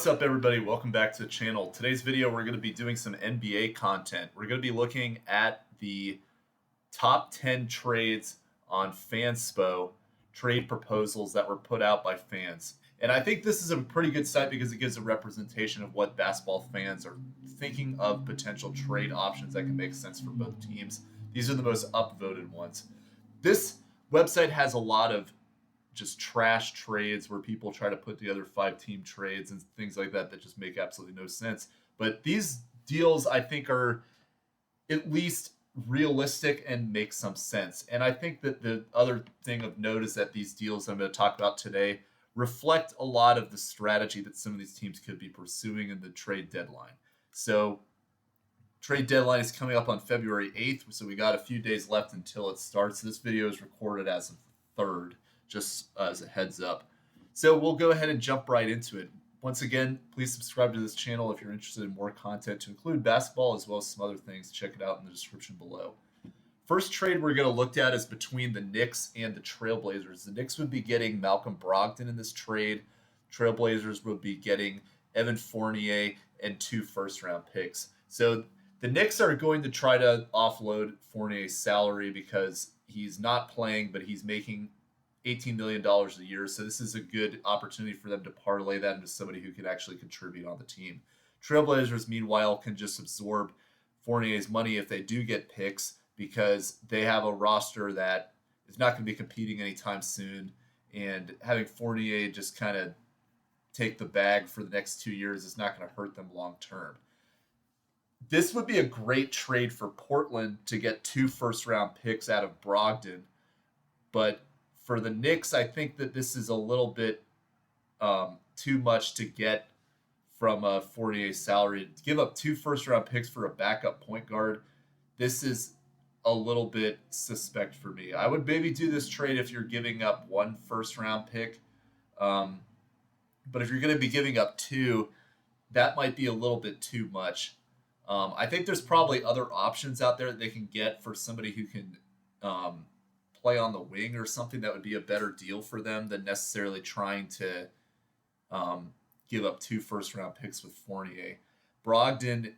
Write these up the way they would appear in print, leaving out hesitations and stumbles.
What's up, everybody? Welcome back to the channel. Today's video, we're going to be doing some NBA content. We're going to be looking at the top 10 trades on Fanspo, trade proposals that were put out by fans. And I think this is a pretty good site because it gives a representation of what basketball fans are thinking of potential trade options that can make sense for both teams. These are the most upvoted ones. This website has a lot of just trash trades where people try to put together 5-team trades and things like that just make absolutely no sense. But these deals, I think, are at least realistic and make some sense. And I think that the other thing of note is that these deals I'm going to talk about today reflect a lot of the strategy that some of these teams could be pursuing in the trade deadline. So trade deadline is coming up on February 8th, so we got a few days left until it starts. This video is recorded as of the 3rd, just as a heads up. So we'll go ahead and jump right into it. Once again, please subscribe to this channel if you're interested in more content to include basketball as well as some other things. Check it out in the description below. First trade we're going to look at is between the Knicks and the Trailblazers. The Knicks would be getting Malcolm Brogdon in this trade. Trailblazers would be getting Evan Fournier and 2 first-round picks. So the Knicks are going to try to offload Fournier's salary because he's not playing, but he's making $18 million a year. So this is a good opportunity for them to parlay that into somebody who can actually contribute on the team. Trailblazers, meanwhile, can just absorb Fournier's money if they do get picks because they have a roster that is not going to be competing anytime soon. And having Fournier just kind of take the bag for the next 2 years is not going to hurt them long term. This would be a great trade for Portland to get 2 first-round picks out of Brogdon. But for the Knicks, I think that this is a little bit too much to get from Fournier's salary. To give up 2 first-round picks for a backup point guard, this is a little bit suspect for me. I would maybe do this trade if you're giving up 1 first-round pick. But if you're going to be giving up 2, that might be a little bit too much. I think there's probably other options out there that they can get for somebody who can play on the wing or something that would be a better deal for them than necessarily trying to give up 2 first-round picks with Fournier. Brogdon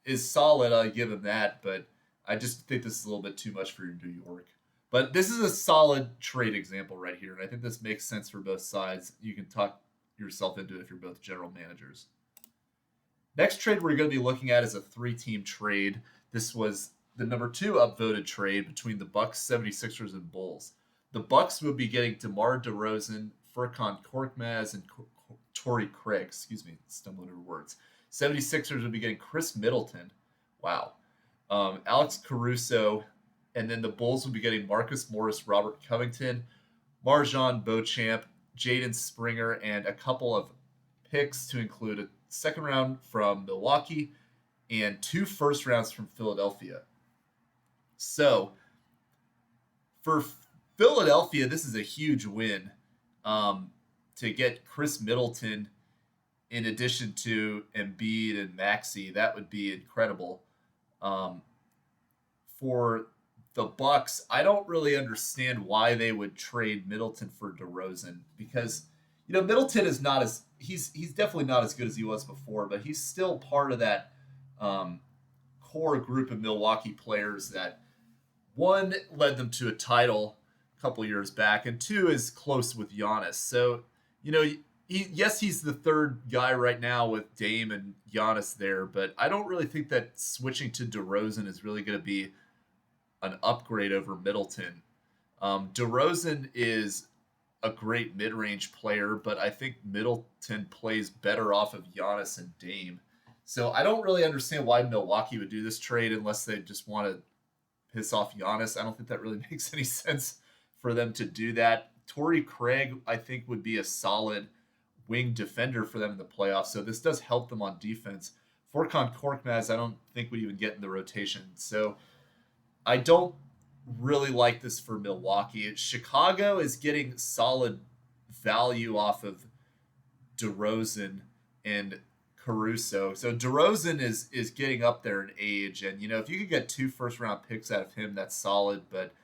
is solid, I give him that, but I just think this is a little bit too much for New York. But this is a solid trade example right here, and I think this makes sense for both sides. You can talk yourself into it if you're both general managers. Next trade we're going to be looking at is a 3-team trade. This was the number 2 upvoted trade between the Bucks, 76ers, and Bulls. The Bucks would be getting DeMar DeRozan, Furkan Korkmaz, and Torrey Craig. Stumbling over words. 76ers would be getting Chris Middleton. Wow. Alex Caruso. And then the Bulls would be getting Marcus Morris, Robert Covington, MarJon Beauchamp, Jaden Springer, and a couple of picks to include a second round from Milwaukee and 2 first rounds from Philadelphia. So for Philadelphia, this is a huge win to get Chris Middleton in addition to Embiid and Maxey. That would be incredible. For the Bucks, I don't really understand why they would trade Middleton for DeRozan because Middleton is not as he's definitely not as good as he was before, but he's still part of that core group of Milwaukee players that, 1, led them to a title a couple years back, and 2, is close with Giannis. So, he's the 3rd guy right now with Dame and Giannis there, but I don't really think that switching to DeRozan is really going to be an upgrade over Middleton. DeRozan is a great mid-range player, but I think Middleton plays better off of Giannis and Dame. So I don't really understand why Milwaukee would do this trade unless they just want to piss off Giannis. I don't think that really makes any sense for them to do that. Torrey Craig, I think, would be a solid wing defender for them in the playoffs, so this does help them on defense. Furkan Korkmaz, I don't think would even get in the rotation. So I don't really like this for Milwaukee. Chicago is getting solid value off of DeRozan and Caruso. So DeRozan is getting up there in age, and if you could get 2 first-round picks out of him, that's solid. But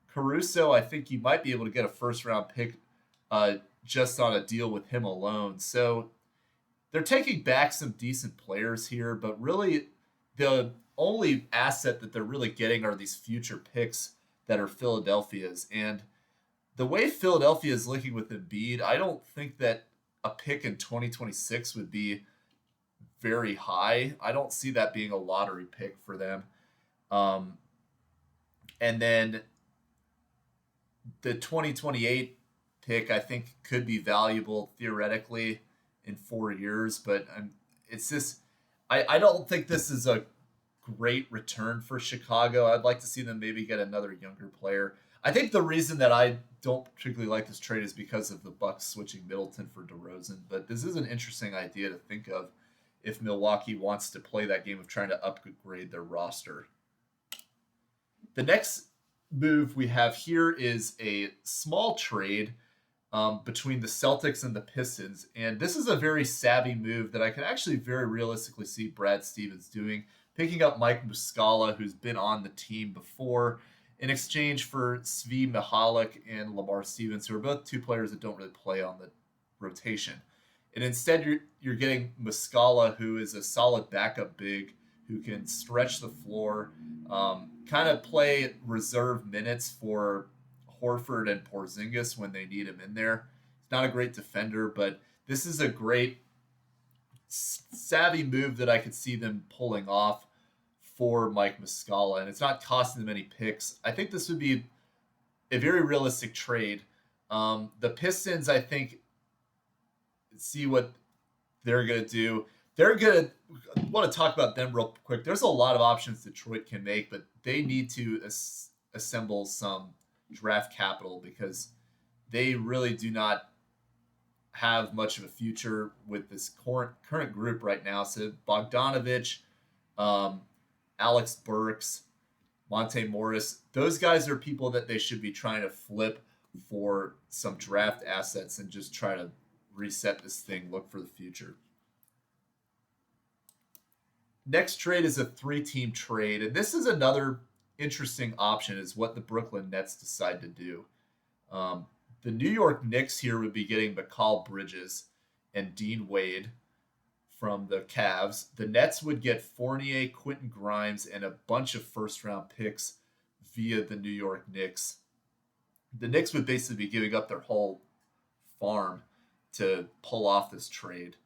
Caruso, I think you might be able to get a first-round pick just on a deal with him alone. So they're taking back some decent players here, but really the only asset that they're really getting are these future picks that are Philadelphia's. And the way Philadelphia is looking with Embiid, I don't think that a pick in 2026 would be very high. I don't see that being a lottery pick for them. Um, and then the 2028 pick, I think, could be valuable theoretically in 4 years, but it's just, I don't think this is a great return for Chicago. I'd like to see them maybe get another younger player. I think the reason that I don't particularly like this trade is because of the Bucks switching Middleton for DeRozan, but this is an interesting idea to think of if Milwaukee wants to play that game of trying to upgrade their roster. The next move we have here is a small trade between the Celtics and the Pistons. And this is a very savvy move that I can actually very realistically see Brad Stevens doing, picking up Mike Muscala, who's been on the team before, in exchange for Svi Mihalik and Lamar Stevens, who are both two players that don't really play on the rotation. And instead, you're getting Muscala, who is a solid backup big, who can stretch the floor, kind of play reserve minutes for Horford and Porzingis when they need him in there. He's not a great defender, but this is a great savvy move that I could see them pulling off for Mike Muscala, and it's not costing them any picks. I think this would be a very realistic trade. The Pistons, I think, see what they're going to do. I want to talk about them real quick. There's a lot of options Detroit can make, but they need to assemble some draft capital because they really do not have much of a future with this current group right now. So Bogdanovich, Alex Burks, Monte Morris, those guys are people that they should be trying to flip for some draft assets and just try to reset this thing, look for the future. Next trade is a 3-team trade, and this is another interesting option is what the Brooklyn Nets decide to do. The New York Knicks here would be getting Mikal Bridges and Dean Wade from the Cavs. The Nets would get Fournier, Quentin Grimes, and a bunch of first-round picks via the New York Knicks. The Knicks would basically be giving up their whole farm to pull off this trade.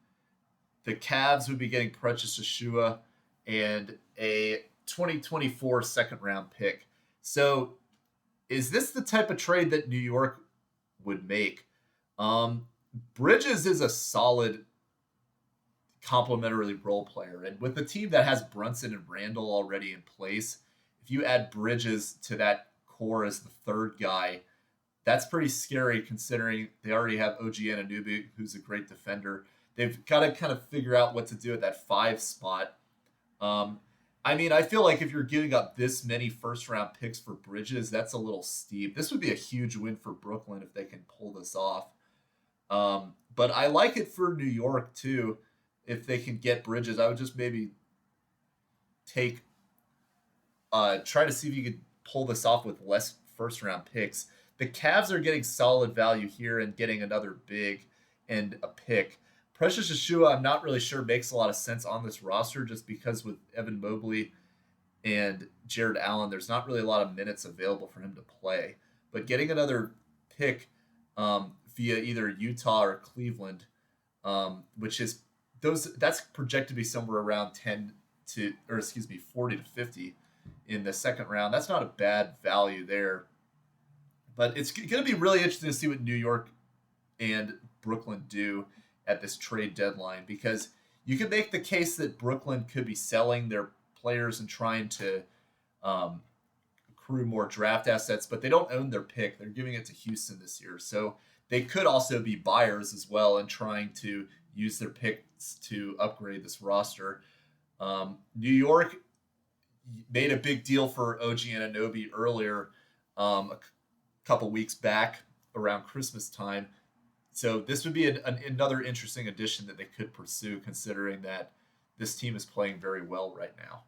The Cavs would be getting Precious Achiuwa and a 2024 second-round pick. So is this the type of trade that New York would make? Bridges is a solid complementary role player. And with a team that has Brunson and Randall already in place, if you add Bridges to that core as the third guy, that's pretty scary considering they already have OG Anunoby, who's a great defender. They've got to kind of figure out what to do at that 5 spot. I feel like if you're giving up this many first-round picks for Bridges, that's a little steep. This would be a huge win for Brooklyn if they can pull this off. But I like it for New York, too. If they can get Bridges, I would just maybe try to see if you could pull this off with less first-round picks. The Cavs are getting solid value here and getting another big and a pick. Precious Achiuwa, I'm not really sure makes a lot of sense on this roster just because with Evan Mobley and Jared Allen, there's not really a lot of minutes available for him to play. But getting another pick via either Utah or Cleveland, that's projected to be somewhere around 40 to 50 in the second round. That's not a bad value there. But it's going to be really interesting to see what New York and Brooklyn do at this trade deadline, because you can make the case that Brooklyn could be selling their players and trying to accrue more draft assets, but they don't own their pick. They're giving it to Houston this year. So they could also be buyers as well and trying to use their picks to upgrade this roster. New York made a big deal for OG Anunoby earlier, a couple weeks back around Christmas time. So this would be another interesting addition that they could pursue, considering that this team is playing very well right now.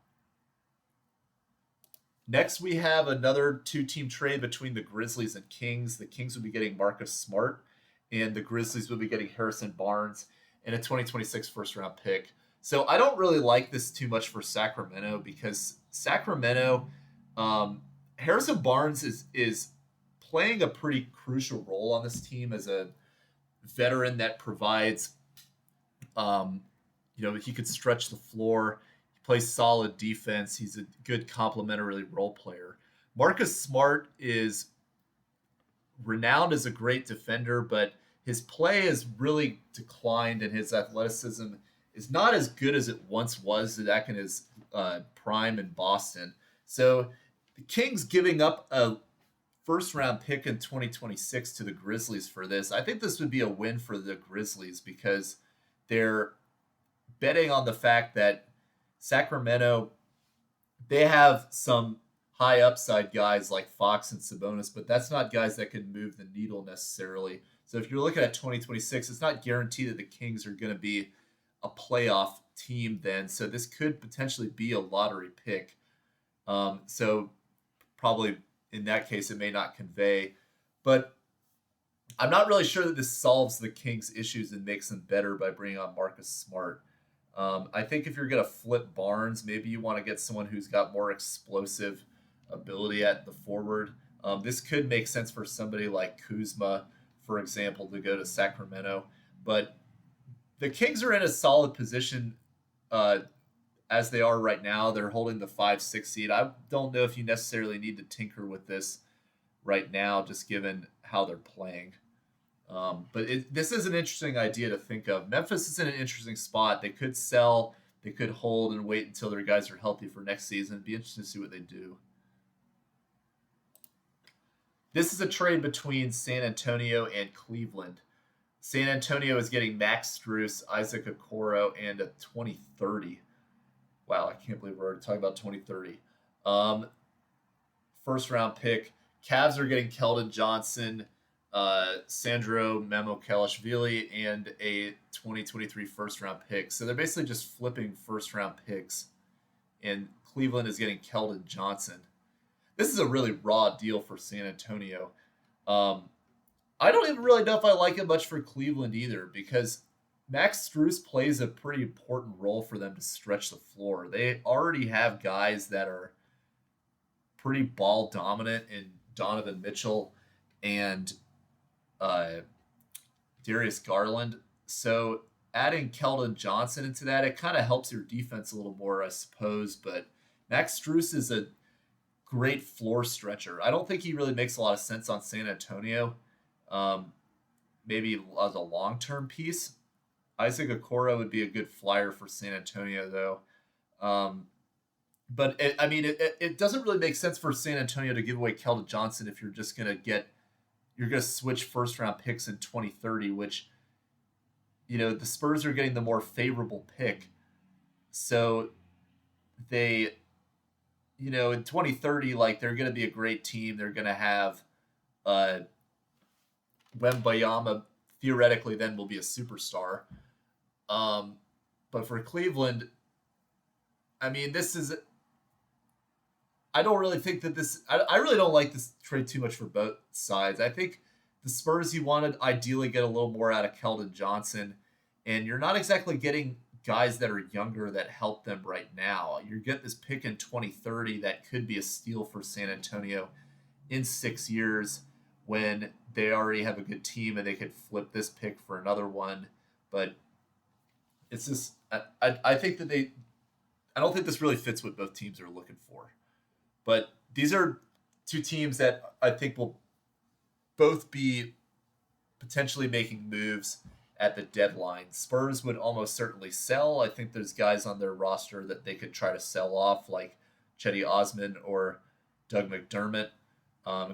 Next, we have another 2-team trade between the Grizzlies and Kings. The Kings would be getting Marcus Smart, and the Grizzlies would be getting Harrison Barnes. and a 2026 first round pick. So I don't really like this too much for Sacramento because Sacramento, um, Harrison Barnes is playing a pretty crucial role on this team as a veteran that provides, um, he could stretch the floor. He plays solid defense. He's a good complementary role player. Marcus Smart is renowned as a great defender, but his play has really declined, and his athleticism is not as good as it once was back in his prime in Boston. So the Kings giving up a first round pick in 2026 to the Grizzlies for this, I think this would be a win for the Grizzlies because they're betting on the fact that Sacramento, they have some high upside guys like Fox and Sabonis, but that's not guys that can move the needle necessarily. So if you're looking at 2026, it's not guaranteed that the Kings are going to be a playoff team then. So this could potentially be a lottery pick. So probably in that case, it may not convey. But I'm not really sure that this solves the Kings' issues and makes them better by bringing on Marcus Smart. I think if you're going to flip Barnes, maybe you want to get someone who's got more explosive ability at the forward. This could make sense for somebody like Kuzma, for example, to go to Sacramento. But the Kings are in a solid position as they are right now. They're holding the 5-6 seed. I don't know if you necessarily need to tinker with this right now, just given how they're playing. But this is an interesting idea to think of. Memphis is in an interesting spot. They could sell, they could hold and wait until their guys are healthy for next season. It'd be interesting to see what they do. This is a trade between San Antonio and Cleveland. San Antonio is getting Max Strus, Isaac Okoro, and a 2030. Wow, I can't believe we're already talking about 2030. First round pick. Cavs are getting Keldon Johnson, Sandro Mamukelashvili, and a 2023 first round pick. So they're basically just flipping first round picks, and Cleveland is getting Keldon Johnson. This is a really raw deal for San Antonio. I don't even really know if I like it much for Cleveland either, because Max Strus plays a pretty important role for them to stretch the floor. They already have guys that are pretty ball dominant in Donovan Mitchell and Darius Garland. So adding Keldon Johnson into that, it kind of helps your defense a little more, I suppose. But Max Strus is a great floor stretcher. I don't think he really makes a lot of sense on San Antonio. Maybe as a long-term piece. Isaac Okoro would be a good flyer for San Antonio, though. But it doesn't really make sense for San Antonio to give away Keldon Johnson if you're just going to switch first-round picks in 2030, which, the Spurs are getting the more favorable pick. So they, in 2030, like, they're going to be a great team. They're going to have Wembayama theoretically then will be a superstar. But for Cleveland, I don't really think that I really don't like this trade too much for both sides. I think the Spurs, you wanted ideally get a little more out of Keldon Johnson, and you're not exactly getting guys that are younger that help them right now. You get this pick in 2030 that could be a steal for San Antonio in 6 years when they already have a good team and they could flip this pick for another one. But it's just, I think that I don't think this really fits what both teams are looking for. But these are two teams that I think will both be potentially making moves at the deadline. Spurs would almost certainly sell. I think there's guys on their roster that they could try to sell off, like Cedi Osman or Doug McDermott.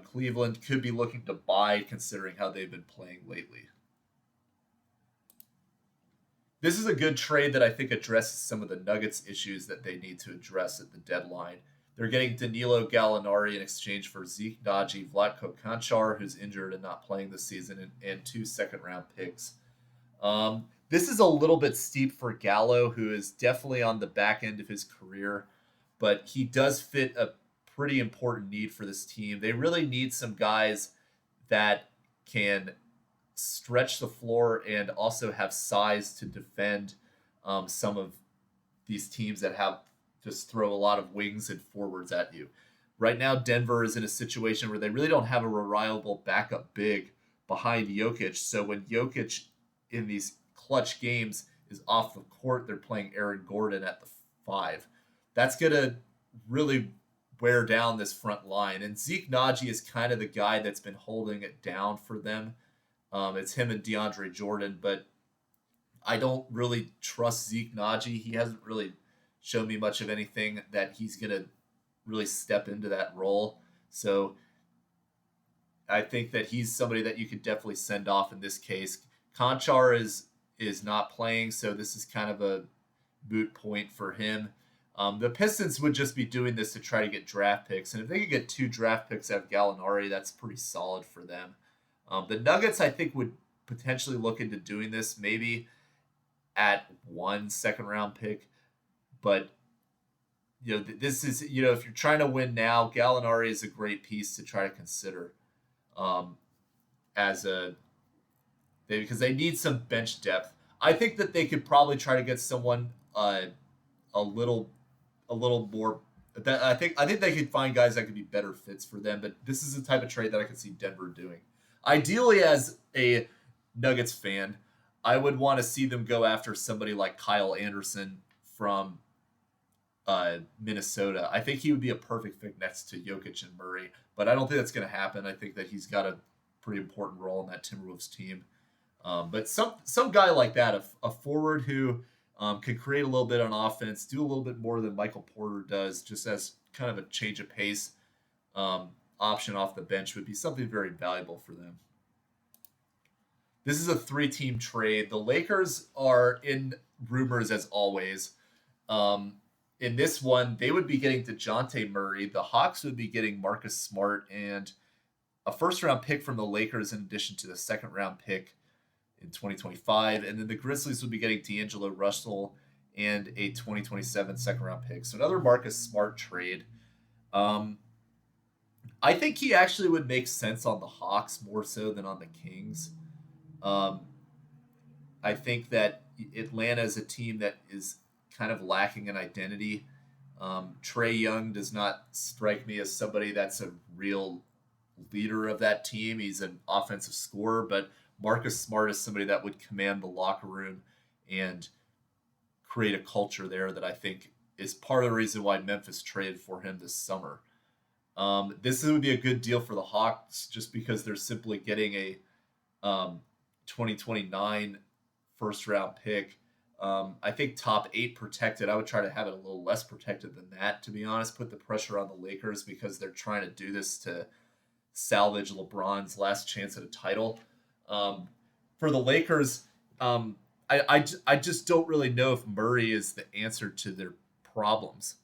Cleveland could be looking to buy, considering how they've been playing lately. This is a good trade that I think addresses some of the Nuggets issues that they need to address at the deadline. They're getting Danilo Gallinari in exchange for Zeke Naji, Vlatko Konchar, who's injured and not playing this season, and 2 second-round picks. This is a little bit steep for Gallo, who is definitely on the back end of his career, but he does fit a pretty important need for this team. They really need some guys that can stretch the floor and also have size to defend some of these teams that have just throw a lot of wings and forwards at you. Right now, Denver is in a situation where they really don't have a reliable backup big behind Jokic. So when Jokic in these clutch games is off the court, they're playing Aaron Gordon at the 5. That's going to really wear down this front line. And Zeke Naji is kind of the guy that's been holding it down for them. It's him and DeAndre Jordan, but I don't really trust Zeke Naji. He hasn't really shown me much of anything that he's going to really step into that role. So I think that he's somebody that you could definitely send off in this case. Konchar is not playing, so this is kind of a moot point for him. The Pistons would just be doing this to try to get draft picks, and if they could get 2 draft picks out of Gallinari, that's pretty solid for them. The Nuggets, I think, would potentially look into doing this, maybe at 1 second-round pick, but this is, if you're trying to win now, Gallinari is a great piece to try to consider because they need some bench depth. I think that they could probably try to get someone a little more. I think they could find guys that could be better fits for them. But this is the type of trade that I could see Denver doing. Ideally, as a Nuggets fan, I would want to see them go after somebody like Kyle Anderson from Minnesota. I think he would be a perfect fit next to Jokic and Murray, but I don't think that's going to happen. I think that he's got a pretty important role in that Timberwolves team. But some guy like that, a forward who could create a little bit on offense, do a little bit more than Michael Porter does, just as kind of a change of pace option off the bench, would be something very valuable for them. This is a 3-team trade. The Lakers are in rumors as always. In this one, they would be getting DeJounte Murray. The Hawks would be getting Marcus Smart and a first-round pick from the Lakers in addition to the second-round pick in 2025. And then the Grizzlies would be getting D'Angelo Russell and a 2027 second-round pick. So another Marcus Smart trade. I think he actually would make sense on the Hawks more so than on the Kings. I think that Atlanta is a team that is kind of lacking an identity. Trae Young does not strike me as somebody that's a real leader of that team. He's an offensive scorer, but Marcus Smart is somebody that would command the locker room and create a culture there that I think is part of the reason why Memphis traded for him this summer. This would be a good deal for the Hawks just because they're simply getting a 2029 first-round pick. I think top 8 protected. I would try to have it a little less protected than that, to be honest. Put the pressure on the Lakers because they're trying to do this to salvage LeBron's last chance at a title. For the Lakers, I just don't really know if Murray is the answer to their problems.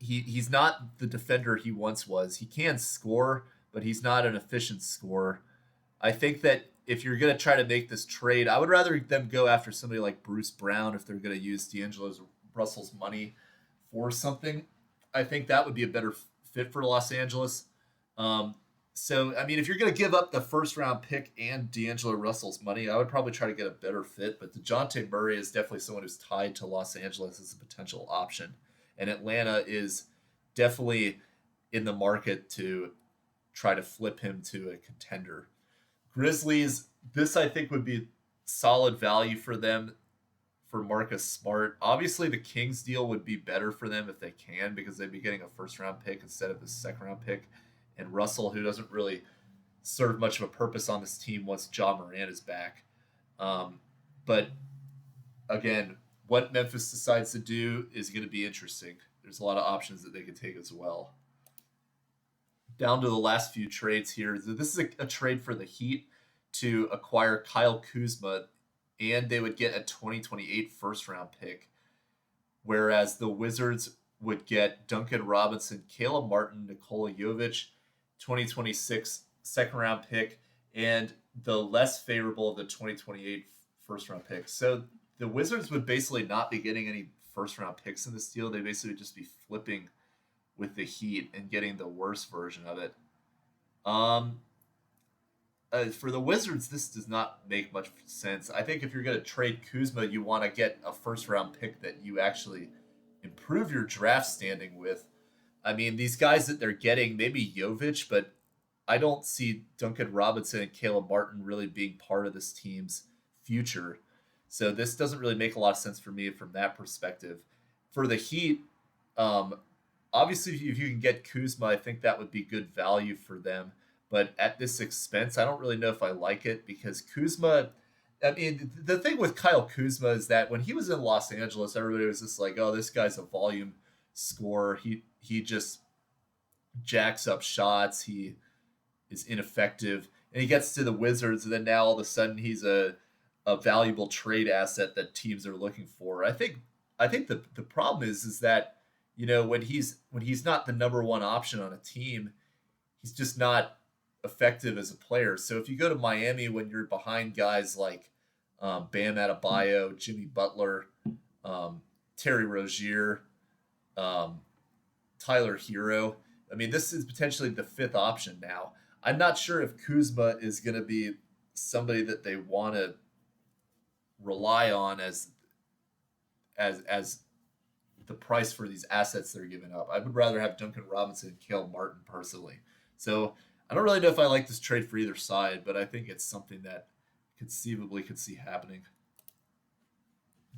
He's not the defender he once was. He can score, but he's not an efficient scorer. I think that if you're going to try to make this trade, I would rather them go after somebody like Bruce Brown if they're going to use D'Angelo Russell's money for something. I think that would be a better fit for Los Angeles. So, I mean, if you're going to give up the first-round pick and D'Angelo Russell's money, I would probably try to get a better fit. But DeJounte Murray is definitely someone who's tied to Los Angeles as a potential option. And Atlanta is definitely in the market to try to flip him to a contender. Grizzlies, this I think would be solid value for them for Marcus Smart. Obviously, the Kings deal would be better for them if they can because they'd be getting a first-round pick instead of the second-round pick. And Russell, who doesn't really serve much of a purpose on this team once Ja Morant is back. But again, what Memphis decides to do is going to be interesting. There's a lot of options that they could take as well. Down to the last few trades here. This is a trade for the Heat to acquire Kyle Kuzma, and they would get a 2028 first-round pick, whereas the Wizards would get Duncan Robinson, Caleb Martin, Nikola Jovic, 2026 second-round pick, and the less favorable of the 2028 first-round pick. So the Wizards would basically not be getting any first-round picks in this deal. They basically would just be flipping with the Heat and getting the worst version of it. Um, for the Wizards, this does not make much sense. I think if you're going to trade Kuzma, you want to get a first round pick that you actually improve your draft standing with. I mean, these guys that they're getting, maybe Jovic, but I don't see Duncan Robinson and Caleb Martin really being part of this team's future. So this doesn't really make a lot of sense for me from that perspective. For the Heat, um, obviously, if you can get Kuzma, I think that would be good value for them. But at this expense, I don't really know if I like it because Kuzma. I mean, the thing with Kyle Kuzma is that when he was in Los Angeles, everybody was just like, "Oh, this guy's a volume scorer. He just jacks up shots. He is ineffective." And he gets to the Wizards, and then now all of a sudden he's a valuable trade asset that teams are looking for. I think the problem is that when he's not the number one option on a team, he's just not effective as a player. So if you go to Miami when you're behind guys like Bam Adebayo, Jimmy Butler, Terry Rozier, um, Tyler Hero, I mean, this is potentially the fifth option now. I'm not sure if Kuzma is going to be somebody that they want to rely on as the price for these assets they're giving up. I would rather have Duncan Robinson and Caleb Martin personally. So I don't really know if I like this trade for either side, but I think it's something that conceivably could see happening.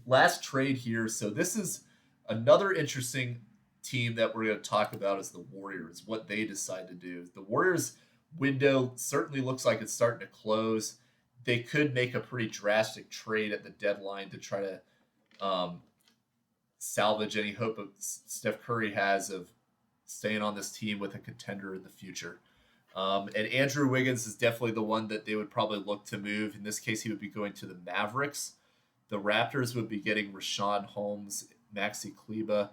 Last trade here. So this is another interesting team that we're going to talk about is the Warriors, what they decide to do. The Warriors window certainly looks like it's starting to close. They could make a pretty drastic trade at the deadline to try to salvage any hope of Steph Curry has of staying on this team with a contender in the future. And Andrew Wiggins is definitely the one that they would probably look to move. In this case, he would be going to the Mavericks. The Raptors would be getting Rashawn Holmes, Maxi Kleba,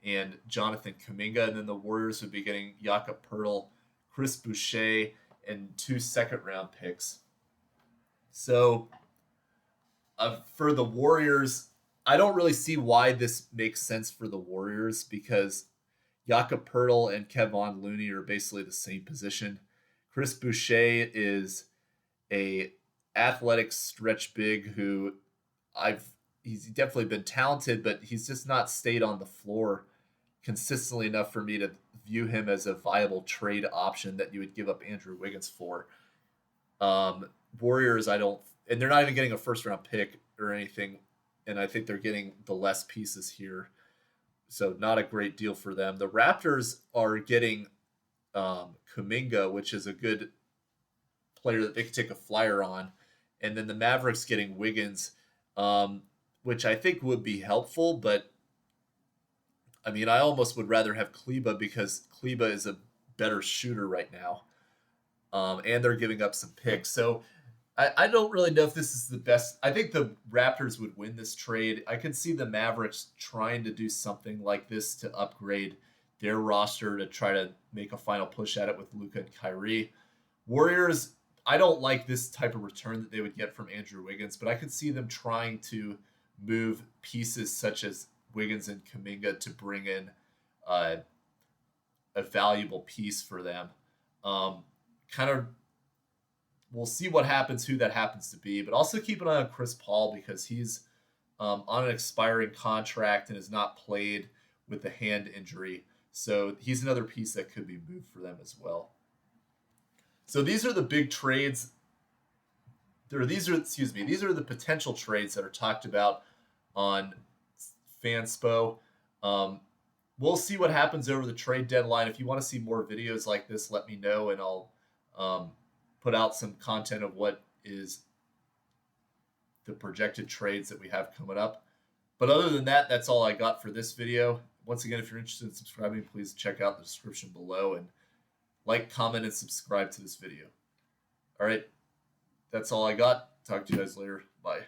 and Jonathan Kuminga. And then the Warriors would be getting Jakob Pertl, Chris Boucher, and 2 second-round picks. So for the Warriors, I don't really see why this makes sense for the Warriors because Jakob Pertl and Kevon Looney are basically the same position. Chris Boucher is a athletic stretch big who he's definitely been talented, but he's just not stayed on the floor consistently enough for me to view him as a viable trade option that you would give up Andrew Wiggins for. Warriors, and they're not even getting a first round pick or anything, and I think they're getting the less pieces here. So not a great deal for them. The Raptors are getting Kuminga, which is a good player that they could take a flyer on. And then the Mavericks getting Wiggins, which I think would be helpful. But, I mean, I almost would rather have Kleba because Kleba is a better shooter right now. And they're giving up some picks. So I don't really know if this is the best. I think the Raptors would win this trade. I could see the Mavericks trying to do something like this to upgrade their roster to try to make a final push at it with Luka and Kyrie. Warriors, I don't like this type of return that they would get from Andrew Wiggins, but I could see them trying to move pieces such as Wiggins and Kuminga to bring in a valuable piece for them. We'll see what happens, who that happens to be, but also keep an eye on Chris Paul because he's on an expiring contract and has not played with the hand injury. So he's another piece that could be moved for them as well. So these are the big trades. These are the potential trades that are talked about on Fanspo. We'll see what happens over the trade deadline. If you want to see more videos like this, let me know, and I'll put out some content of what is the projected trades that we have coming up. But other than that, that's all I got for this video. Once again, if you're interested in subscribing, please check out the description below and like, comment, and subscribe to this video. All right, that's all I got. Talk to you guys later. Bye.